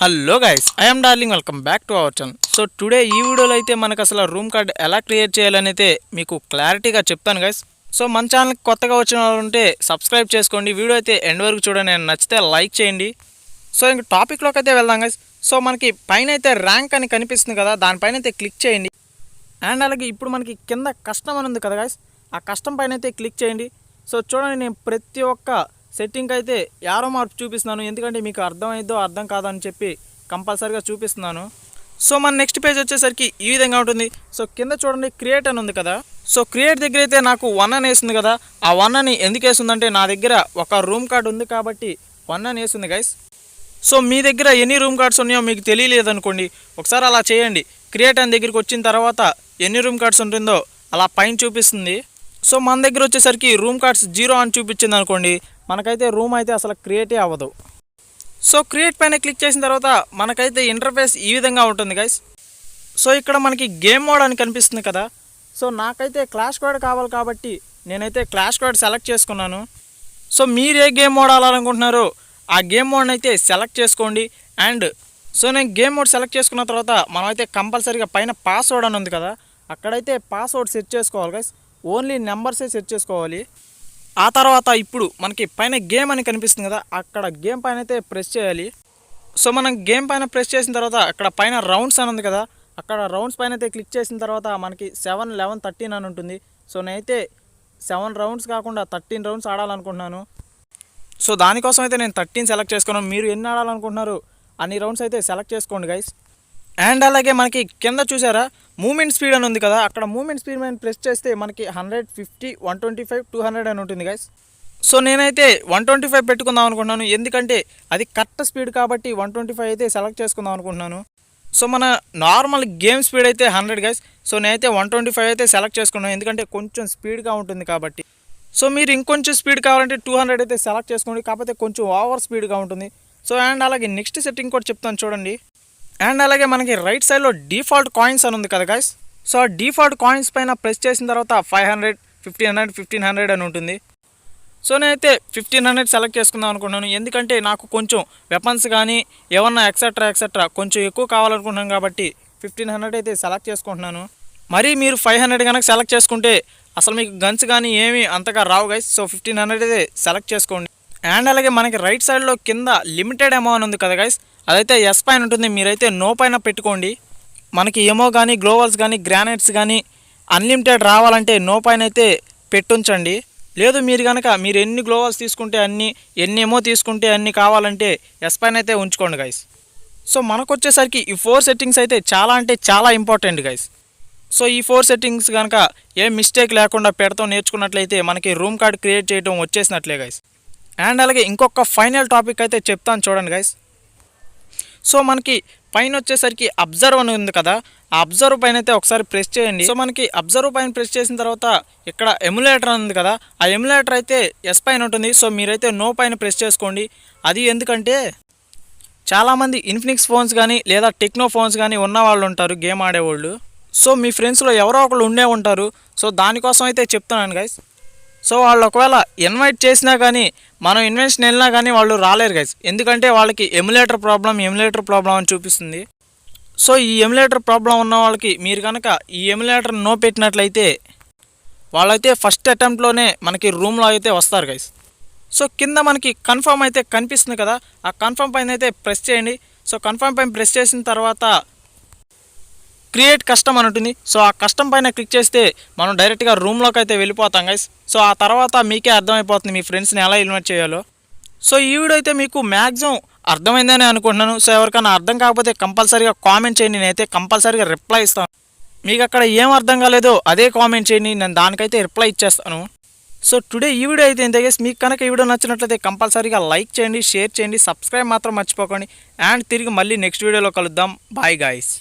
Hello guys, I'm darling. Welcome back to our channel. So today ఈ వీడియోలో అయితే మనకు అసలు రూమ్ కార్డ్ ఎలా క్రియేట్ చేయాలని అయితే మీకు క్లారిటీగా చెప్తాను గైస్. సో మన ఛానల్కి కొత్తగా వచ్చిన వాళ్ళు ఉంటే సబ్స్క్రైబ్ చేసుకోండి. వీడియో అయితే ఎండ్ వరకు చూడండి, నచ్చితే లైక్ చేయండి. సో ఇంక టాపిక్లోకి అయితే వెళ్దాం గైస్. సో మనకి పైన అయితే ర్యాంక్ అని కనిపిస్తుంది కదా, దానిపైన అయితే క్లిక్ చేయండి. అండ్ అలాగే ఇప్పుడు మనకి కింద కస్టమ్ అని ఉంది కదా గైస్, ఆ కస్టమ్ పైన అయితే క్లిక్ చేయండి. సో చూడండి, నేను ప్రతి ఒక్క సెట్టింగ్ అయితే యారో మార్పు చూపిస్తున్నాను, ఎందుకంటే మీకు అర్థమైద్దో అర్థం కాదో అని చెప్పి కంపల్సరీగా చూపిస్తున్నాను. సో మన నెక్స్ట్ పేజ్ వచ్చేసరికి ఈ విధంగా ఉంటుంది. సో కింద చూడండి క్రియేట్ అని ఉంది కదా, సో క్రియేట్ దగ్గర అయితే నాకు 1 అని వేస్తుంది కదా. ఆ 1 అని ఎందుకు వేస్తుందంటే నా దగ్గర ఒక రూమ్ కార్డ్ ఉంది కాబట్టి 1 అని వేస్తుంది గైస్. సో మీ దగ్గర ఎన్ని రూమ్ కార్డ్స్ ఉన్నాయో మీకు తెలియలేదు అనుకోండి, ఒకసారి అలా చేయండి. క్రియేట్ అని దగ్గరికి వచ్చిన తర్వాత ఎన్ని రూమ్ కార్డ్స్ ఉంటుందో అలా పైన చూపిస్తుంది. సో మన దగ్గర వచ్చేసరికి రూమ్ కార్డ్స్ 0 అని చూపించింది అనుకోండి, మనకైతే రూమ్ అయితే అసలు క్రియేటే అవ్వదు. సో క్రియేట్ పైన క్లిక్ చేసిన తర్వాత మనకైతే ఇంటర్ఫేస్ ఈ విధంగా ఉంటుంది గైస్. సో ఇక్కడ మనకి గేమ్ మోడ్ అని కనిపిస్తుంది కదా, సో నాకైతే క్లాష్ కార్డ్ కావాలి కాబట్టి నేనైతే క్లాష్ కార్డ్ సెలెక్ట్ చేసుకున్నాను. సో మీరు ఏ గేమ్ మోడ్ ఆడాలనుకుంటున్నారో ఆ గేమ్ మోడ్ని అయితే సెలెక్ట్ చేసుకోండి. అండ్ సో నేను గేమ్ మోడ్ సెలెక్ట్ చేసుకున్న తర్వాత మనమైతే కంపల్సరీగా పైన పాస్వర్డ్ అని ఉంది కదా, అక్కడైతే పాస్వర్డ్ సెట్ చేసుకోవాలి గైస్. ఓన్లీ నెంబర్సే సెట్ చేసుకోవాలి. ఆ తర్వాత ఇప్పుడు మనకి పైన గేమ్ అని కనిపిస్తుంది కదా, అక్కడ గేమ్ పైన అయితే ప్రెస్ చేయాలి. సో మనం గేమ్ పైన ప్రెస్ చేసిన తర్వాత అక్కడ పైన రౌండ్స్ అని ఉంది కదా, అక్కడ రౌండ్స్ పైన అయితే క్లిక్ చేసిన తర్వాత మనకి 7, 11, 13 అని ఉంటుంది. సో నేనైతే 7 రౌండ్స్ కాకుండా 13 రౌండ్స్ ఆడాలనుకుంటున్నాను. సో దానికోసం అయితే నేను 13 సెలెక్ట్ చేసుకున్నాను. మీరు ఎన్ని ఆడాలనుకుంటున్నారు అన్ని రౌండ్స్ అయితే సెలెక్ట్ చేసుకోండి గైస్. అండ్ అలాగే మనకి కింద చూసారా మూమెంట్ స్పీడ్ అని ఉంది కదా, అక్కడ మూమెంట్ స్పీడ్ మీద ప్రెస్ చేస్తే మనకి 150, 125, 200 అని ఉంటుంది గైస్. సో నేనైతే 125 పెట్టుకుందాం అనుకుంటున్నాను, ఎందుకంటే అది కరెక్ట్ స్పీడ్ కాబట్టి 125 అయితే సెలెక్ట్ చేసుకుందాం అనుకుంటున్నాను. సో మన నార్మల్ గేమ్ స్పీడ్ అయితే 100 గైస్. సో నేనైతే 125 అయితే సెలెక్ట్ చేసుకున్నాను, ఎందుకంటే కొంచెం స్పీడ్గా ఉంటుంది కాబట్టి. సో మీరు ఇంకొంచెం స్పీడ్ కావాలంటే 200 అయితే సెలెక్ట్ చేసుకోండి, కాకపోతే కొంచెం ఓవర్ స్పీడ్గా ఉంటుంది. సో అండ్ అలాగే నెక్స్ట్ సెట్టింగ్ కూడా చెప్తాను చూడండి. అండ్ అలాగే మనకి రైట్ సైడ్లో డిఫాల్ట్ కాయిన్స్ అని ఉంది కదా గైస్. సో ఆ డిఫాల్ట్ కాయిన్స్ పైన ప్రెస్ చేసిన తర్వాత 500, 1500, 1500 అని ఉంటుంది. సో నేనైతే 1500 సెలెక్ట్ చేసుకుందాం అనుకుంటున్నాను, ఎందుకంటే నాకు కొంచెం వెపన్స్ కానీ ఏమన్నా ఎక్సెట్రా కొంచెం ఎక్కువ కావాలనుకుంటున్నాను కాబట్టి 1500 అయితే సెలెక్ట్ చేసుకుంటున్నాను. మరి మీరు 500 కనుక సెలెక్ట్ చేసుకుంటే అసలు మీకు గన్స్ కానీ ఏమీ అంతగా రావు గైస్. సో 1500 అయితే సెలెక్ట్ చేసుకోండి. అండ్ అలాగే మనకి రైట్ సైడ్లో కింద లిమిటెడ్ ఎమో అని ఉంది కదా గైస్, అదైతే ఎస్ పైన ఉంటుంది, మీరైతే నో పైన పెట్టుకోండి. మనకి ఎమో కానీ గ్లోవల్స్ కానీ గ్రానైట్స్ కానీ అన్లిమిటెడ్ రావాలంటే నో పైన అయితే పెట్టుంచండి. లేదు మీరు ఎన్ని గ్లోవల్స్ తీసుకుంటే అన్ని, ఎన్ని ఎమో తీసుకుంటే అన్ని కావాలంటే ఎస్ పైన అయితే ఉంచుకోండి గైస్. సో మనకు వచ్చేసరికి ఈ 4 సెట్టింగ్స్ అయితే చాలా అంటే చాలా ఇంపార్టెంట్ గైస్. సో ఈ 4 సెట్టింగ్స్ కనుక ఏ మిస్టేక్ లేకుండా పెడతాం నేర్చుకున్నట్లయితే మనకి రూమ్ కార్డ్ క్రియేట్ చేయడం వచ్చేసినట్లే గైస్. అండ్ అలాగే ఇంకొక ఫైనల్ టాపిక్ అయితే చెప్తాను చూడండి గైస్. సో మనకి పైన వచ్చేసరికి అబ్జర్వ్ అని ఉంది కదా, ఆ అబ్జర్వ్ పైన అయితే ఒకసారి ప్రెస్ చేయండి. సో మనకి అబ్జర్వ్ పైన ప్రెస్ చేసిన తర్వాత ఇక్కడ ఎమ్యులేటర్ అని ఉంది కదా, ఆ ఎమ్యులేటర్ అయితే ఎస్ పైన ఉంటుంది. సో మీరైతే నో పైన ప్రెస్ చేసుకోండి. అది ఎందుకంటే చాలామంది ఇన్ఫినిక్స్ ఫోన్స్ కానీ లేదా టెక్నో ఫోన్స్ కానీ ఉన్న వాళ్ళు ఉంటారు గేమ్ ఆడేవాళ్ళు. సో మీ ఫ్రెండ్స్లో ఎవరో ఒకళ్ళు ఉండే ఉంటారు. సో దానికోసం అయితే చెప్తున్నాను గైస్. సో వాళ్ళు ఒకవేళ ఇన్వైట్ చేసినా కానీ మనం ఇన్వెన్షన్ వెళ్ళినా కానీ వాళ్ళు రాలేరు గైస్, ఎందుకంటే వాళ్ళకి ఎమ్యులేటర్ ప్రాబ్లం అని చూపిస్తుంది. సో ఈ ఎమ్యులేటర్ ప్రాబ్లం ఉన్న వాళ్ళకి మీరు కనుక ఈ ఎమ్యులేటర్ నో పెట్టినట్లయితే వాళ్ళైతే ఫస్ట్ అటెంప్ట్లోనే మనకి రూమ్లో అయితే వస్తారు గైస్. సో కింద మనకి కన్ఫర్మ్ అయితే కనిపిస్తుంది కదా, ఆ కన్ఫర్మ్ పైన అయితే ప్రెస్ చేయండి. సో కన్ఫర్మ్ పైన ప్రెస్ చేసిన తర్వాత క్రియేట్ కస్టమ్ అని ఉంటుంది. సో ఆ కస్టమ్ పైన క్లిక్ చేస్తే మనం డైరెక్ట్గా రూమ్లోకి అయితే వెళ్ళిపోతాం గైస్. సో ఆ తర్వాత మీకే అర్థమైపోతుంది మీ ఫ్రెండ్స్ని ఎలా ఇన్వైట్ చేయాలో. సో ఈ వీడియో అయితే మీకు మ్యాక్సిమం అర్థమైందని అనుకుంటున్నాను. సో ఎవరికైనా అర్థం కాకపోతే కంపల్సరీగా కామెంట్ చేయండి, నేనైతే కంపల్సరీగా రిప్లై ఇస్తాను. మీకు అక్కడ ఏం అర్థం కాలేదో అదే కామెంట్ చేయండి, నేను దానికైతే రిప్లై ఇచ్చేస్తాను. సో టుడే ఈ వీడియో అయితే ఇంతే గైస్. మీకు కనుక ఈ వీడియో నచ్చినట్లయితే కంపల్సరీగా లైక్ చేయండి, షేర్ చేయండి, సబ్స్క్రైబ్ మాత్రం మర్చిపోకండి. అండ్ తిరిగి మళ్ళీ నెక్స్ట్ వీడియోలో కలుద్దాం. Bye guys.